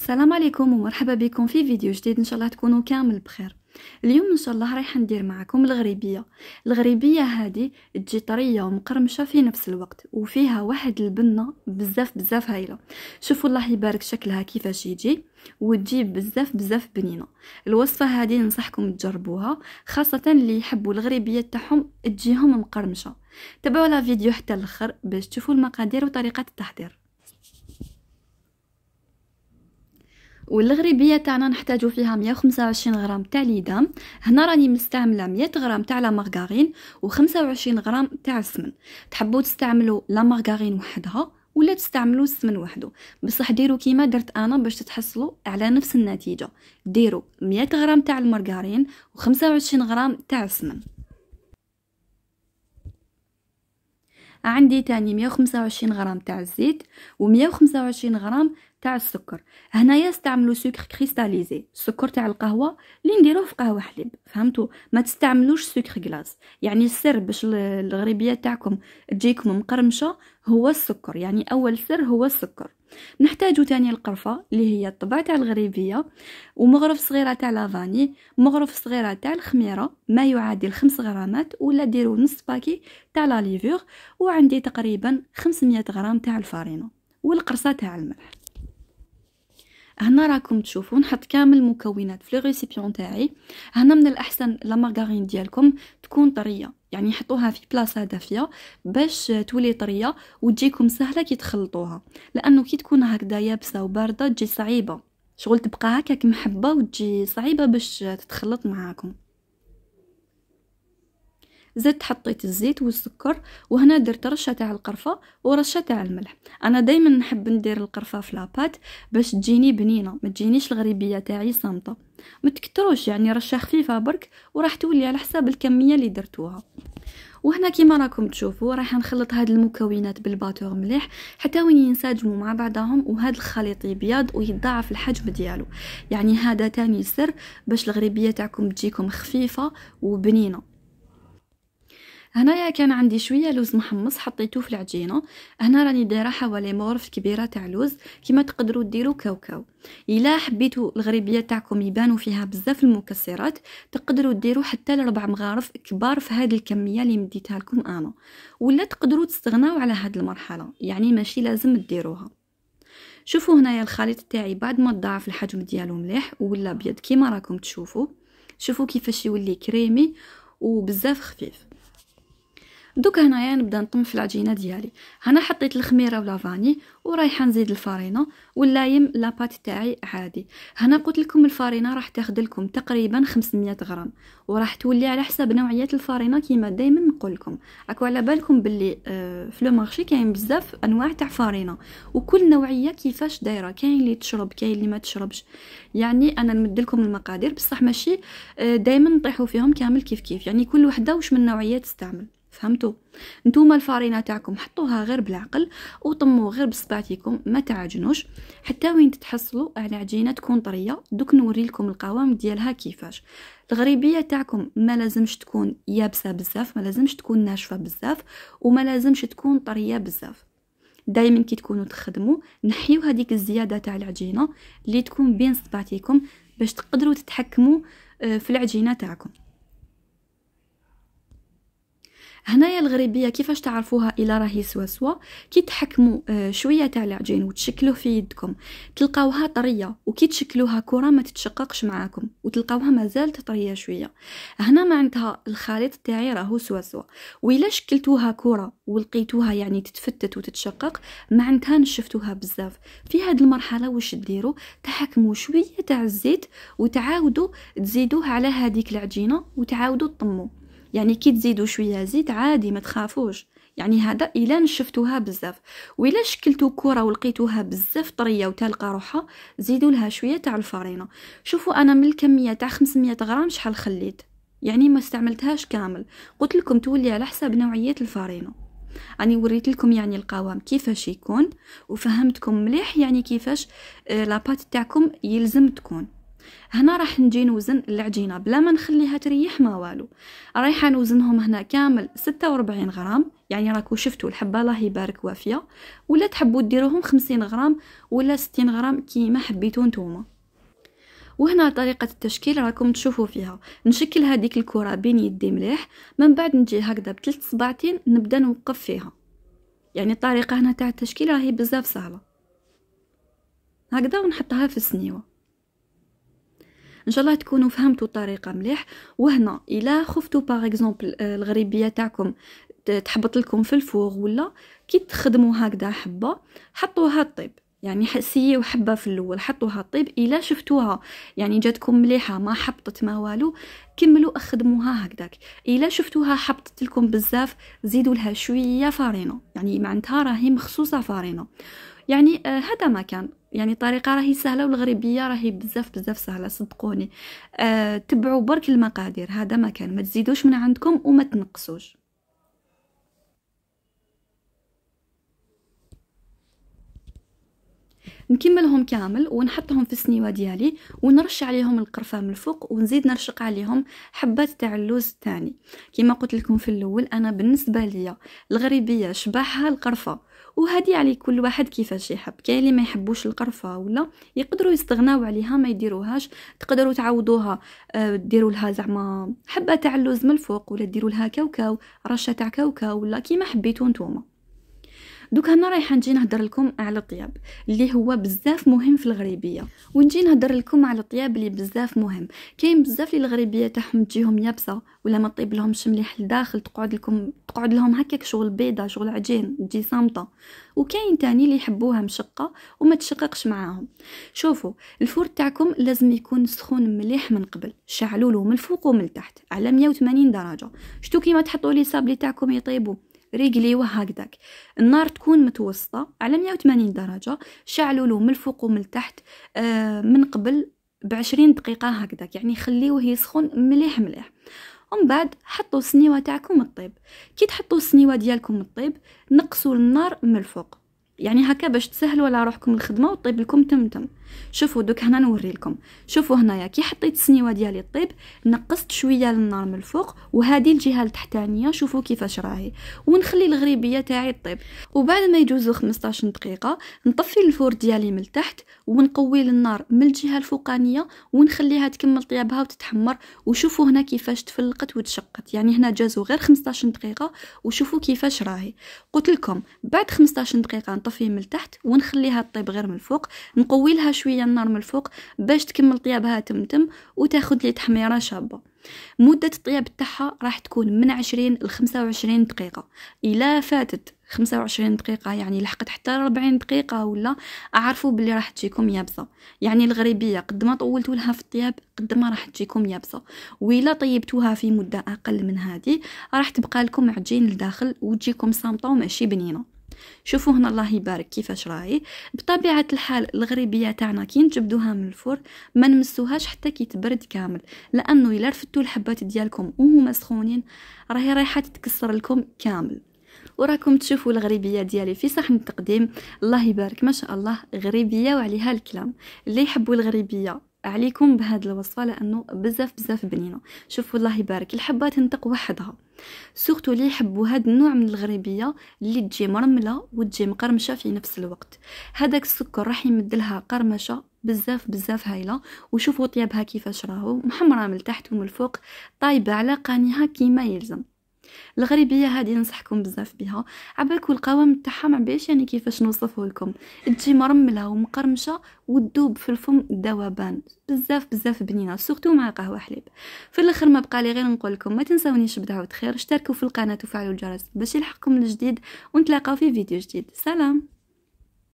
السلام عليكم ومرحبا بكم في فيديو جديد. ان شاء الله تكونوا كامل بخير. اليوم ان شاء الله رايحه ندير معكم الغريبيه هذه تجي طريه ومقرمشه في نفس الوقت، وفيها واحد البنه بزاف هايله. شوفوا الله يبارك شكلها كيفاش يجي، وتجيب بزاف بنينه. الوصفه هذه ننصحكم تجربوها، خاصه اللي يحبوا الغريبيه تاعهم تجيهم مقرمشه. تابعوا لا فيديو حتى الاخر باش تشوفوا المقادير وطريقه التحضير. والغريبيه تاعنا نحتاجو فيها 125 غرام تاع ليدام. هنا راني مستعمله 100 غرام تاع لا مارغارين و25 غرام تاع السمن. تحبوا تستعملوا لا مارغارين وحدها ولا تستعملوا السمن وحده، بصح ديروا كيما درت انا باش تتحصلوا على نفس النتيجه. ديروا 100 غرام تاع المارغارين و25 غرام تاع السمن. عندي تاني 125 غرام تاع الزيت و125 غرام تاع السكر. هنايا استعملوا سكر كريستاليزي، السكر تاع القهوه اللي نديروه في قهوه حليب، فهمتوا؟ ما تستعملوش سكر غلاس. يعني السر باش الغريبيه تاعكم تجيكم مقرمشه هو السكر، يعني اول سر هو السكر. نحتاجو تاني القرفه اللي هي الطبع تاع الغريبيه، ومغرف صغيره تاع لافاني، مغرف صغيره تاع الخميره ما يعادل 5 غرامات، ولا ديروا نص باكي تاع لا ليفور. وعندي تقريبا 500 غرام تاع الفارينه والقرصه تاع الملح. هنا راكم تشوفوا نحط كامل المكونات في الريسيبيون تاعي. هنا من الاحسن لا مارغارين ديالكم تكون طريه، يعني حطوها في بلاصه دافيه باش تولي طريه وتجيكم سهله كي تخلطوها، لانه كي تكون هكذا يابسه وبارده تجي صعيبه، شغل تبقى هكاك محبه وتجي صعيبه باش تتخلط معاكم. زدت حطيت الزيت والسكر، وهنا درت رشه تاع القرفه ورشه تاع الملح. انا دائما نحب ندير القرفه في لاباط باش تجيني بنينه، ما تجينيش الغريبيه تاعي صامته. ما تكتروش، يعني رشه خفيفه برك وراح تولي على حساب الكميه اللي درتوها. وهنا كيما راكم تشوفوا راح نخلط هاد المكونات بالباتور مليح حتى وين ينسجموا مع بعضهم، وهذا الخليط يبيض ويتضاعف الحجم ديالو. يعني هذا تاني سر باش الغريبيه تاعكم تجيكم خفيفه وبنينه. هنايا كان عندي شويه لوز محمص حطيته في العجينه. هنا راني دايره حوالي مغرف كبيره تاع لوز، كيما تقدروا ديروا كاوكاو. الا حبيتوا الغريبيه تاعكم يبانوا فيها بزاف المكسرات تقدروا ديروا حتى ل4 مغارف كبار في هذه الكميه اللي مديتها لكم انا، ولا تقدروا تستغناو على هذه المرحله، يعني ماشي لازم ديروها. شوفوا هنايا الخليط تاعي بعد ما تضاعف الحجم ديالو مليح ولا ابيض كيما راكم تشوفوا. شوفوا كيفاش يولي كريمي وبزاف خفيف. دوك هنايا نبدا نطم في العجينه ديالي. هنا حطيت الخميره ولافاني ورايحه نزيد الفارينه واللايم لاباط تاعي عادي. هنا قلت لكم الفارينه راح تاخذ لكم تقريبا 500 غرام، وراح تولي على حسب نوعيه الفارينه كيما دائما نقول لكم. راكو على بالكم باللي في لو مارشي كاين بزاف انواع تاع فارينه، وكل نوعيه كيفاش دايره، كاين اللي تشرب كاين اللي ما تشربش. يعني انا نمد لكم المقادير بصح ماشي دائما نطيحوا فيهم كامل كيف، يعني كل وحده واش من نوعيه تستعمل، فهمتوا؟ نتوما الفارينه تاعكم حطوها غير بالعقل وطموا غير بصبعتكم، ما تعجنوش حتى وين تتحصلوا على عجينه تكون طريه. دوك نوري لكم القوام ديالها كيفاش. الغريبيه تاعكم ما لازمش تكون يابسه بزاف، ما لازمش تكون ناشفه بزاف، وما لازمش تكون طريه بزاف. دائما كي تكونوا تخدموا نحيو هذيك الزياده تاع العجينه اللي تكون بين صبعتكم باش تقدروا تتحكموا في العجينه تاعكم. هنايا الغريبيه كيفاش تعرفوها الا راهي سوا كي تحكموا شويه تاع العجين وتشكلوه في يدكم تلقاوها طريه، وكي تشكلوها كره ما تتشققش معاكم وتلقاوها مازالت طريه شويه. هنا معناتها الخليط تاعي راهو سوا. وإلا شكلتوها كره ولقيتوها يعني تتفتت وتتشقق معناتها نشفتوها بزاف. في هذه المرحله واش ديروا؟ تحكموا شويه تاع الزيت وتعاودوا تزيدوه على هذيك العجينه وتعاودوا تطموا. يعني كي تزيدوا شويه زيت عادي ما تخافوش، يعني هذا الا نشفتوها بزاف. والا شكلتو كره ولقيتوها بزاف طريه وتلقى روحها زيدوا لها شويه تاع الفارينه. شوفوا انا من الكميه تاع 500 غرام شحال خليت، يعني ما استعملتهاش كامل. قلت لكم تولي على حسب نوعيه الفارينه. اني وريت لكم يعني القوام كيفاش يكون وفهمتكم مليح يعني كيفاش لاباط تاعكم يلزم تكون. هنا راح نجي نوزن العجينه بلا ما نخليها تريح ما والو. رايحه نوزنهم هنا كامل 46 غرام، يعني راكو شفتوا الحبه الله يبارك وافيه، ولا تحبوا ديروهم 50 غرام ولا 60 غرام كيما حبيتوا نتوما. وهنا طريقه التشكيل راكم تشوفوا فيها. نشكل هذيك الكره بين يدي مليح، من بعد نجي هكذا بثلاث صباعتين نبدا نوقف فيها. يعني الطريقه هنا تاع التشكيل راهي بزاف سهله هكذا، ونحطها في السنيوه. ان شاء الله تكونوا فهمتوا الطريقه مليح. وهنا الا خفتوا باغ اكزومبل الغريبيه تاعكم تحبط لكم في الفوغ، ولا كي تخدموا هكذا حبه حطوها طيب، يعني سيو حبه في الاول حطوها طيب. الا شفتوها يعني جاتكم مليحه ما حبطت ما والو، كملوا اخدموها هكذاك. الا شفتوها حبطت لكم بزاف زيدوا لها شويه فارينه، يعني معناتها راهي مخصوصه فارينه. يعني هذا ما كان، يعني طريقه راهي سهله، والغريبيه راهي بزاف سهله صدقوني. تبعوا برك المقادير، هذا ما كان، ما تزيدوش من عندكم وما تنقصوش. نكملهم كامل ونحطهم في السنيوه ديالي، ونرش عليهم القرفه من الفوق، ونزيد نرشق عليهم حبات تاع اللوز الثاني. كما قلت لكم في الاول، انا بالنسبه ليا الغريبيه شبعها القرفه، وهذه على كل واحد كيفاش يحب. كاين اللي ما يحبوش القرفه ولا يقدروا يستغناو عليها ما يديروهاش، تقدروا تعوضوها ديروا لها زعما حبه تاع اللوز من الفوق، ولا ديروا لها كاوكاو رشه تاع كاوكاو، ولا كيما حبيتوا نتوما. دوك هنا رايحه نجي نهضر لكم على الطياب اللي هو بزاف مهم في الغريبيه، ونجي نهضر لكم على الطياب اللي بزاف مهم. كاين بزاف اللي الغريبيه تاعهم تجيهم يابسه ولا ما طيب لهمش مليح لداخل، تقعد لهم هكاك شغل بيضه شغل عجين تجي صامته. وكاين تاني اللي يحبوها مشقه وما تشققش معاهم. شوفوا الفور تاعكم لازم يكون سخون مليح من قبل، شعلوا له من الفوق ومن التحت على 180 درجه. شتو كيما تحطوا لي صابلي تاعكم يطيبوا ريقليوه هكذاك. النار تكون متوسطه على 180 درجه، شعلوا له من الفوق ومن التحت من قبل ب20 دقيقه هكذاك، يعني خليوه يسخن مليح. ومن بعد حطوا السنيوه تاعكم الطيب. كي تحطوا السنيوه ديالكم الطيب نقصوا النار من الفوق، يعني هكا باش تسهلوا على روحكم الخدمه وطيب لكم تمتم. شوفوا دوك هنا نوري لكم. شوفوا هنايا كي حطيت السنيوه ديالي الطيب نقصت شويه النار من الفوق، وهذه الجهه التحتانيه شوفوا كيفاش راهي، ونخلي الغريبيه تاعي الطيب. وبعد ما يجوزوا 15 دقيقه نطفي الفور ديالي من التحت، ونقوي النار من الجهه الفوقانيه، ونخليها تكمل طيابها وتتحمر. وشوفوا هنا كيفاش تفلقت وتشقت، يعني هنا جازوا غير 15 دقيقه. وشوفوا كيفاش راهي. قلت لكم بعد 15 دقيقه نطفي من التحت ونخليها تطيب غير من الفوق، نقوي لها شويه النار من الفوق باش تكمل طيابها تمتم وتاخذ لي تحميره شابه. مده الطياب تاعها راح تكون من 20 ل 25 دقيقه. الا فاتت 25 دقيقه يعني لحقت حتى 40 دقيقه ولا، اعرفوا باللي راح تجيكم يابسه. يعني الغريبيه قد ما طولتوا لها في الطياب قد ما راح تجيكم يابسه. وإلا طيبتوها في مده اقل من هذه راح تبقى لكم عجين لداخل وتجيكم صامته وماشي بنينه. شوفوا هنا الله يبارك كيفاش راهي. بطبيعه الحال الغريبيه تاعنا كي نجبدوها من الفرن ما نمسوهاش حتى كي تبرد كامل، لانه الا رفدتوا الحبات ديالكم وهما سخونين راهي رايحه تتكسر لكم كامل. وراكم تشوفوا الغريبيه ديالي في صحن التقديم. الله يبارك ما شاء الله غريبيه وعليها الكلام. اللي يحبوا الغريبيه عليكم بهذه الوصفه لانه بزاف بنينه. شوفوا الله يبارك الحبه تنطق وحدها. سورتو اللي يحبوا هذا النوع من الغريبيه اللي تجي مرمله وتجي مقرمشه في نفس الوقت. هذاك السكر راح يمد لها قرمشه بزاف هايله. وشوفوا طيابها كيفاش راهو محمره من التحت ومن الفوق، طايبه على قانيها كيما يلزم. الغريبيه هذه ننصحكم بزاف بها. عبالكم القوام تاعها ما بيش يعني كيفاش نوصفه لكم، تجي مرمله ومقرمشه وتذوب في الفم ذوبان بزاف بنينه، سورتو مع قهوه حليب. في الاخر ما بقى لي غير نقول لكم ما تنسونيش بدعوه خير، اشتركوا في القناه وفعلوا الجرس باش يلحقكم الجديد، ونتلاقاو في فيديو جديد. سلام.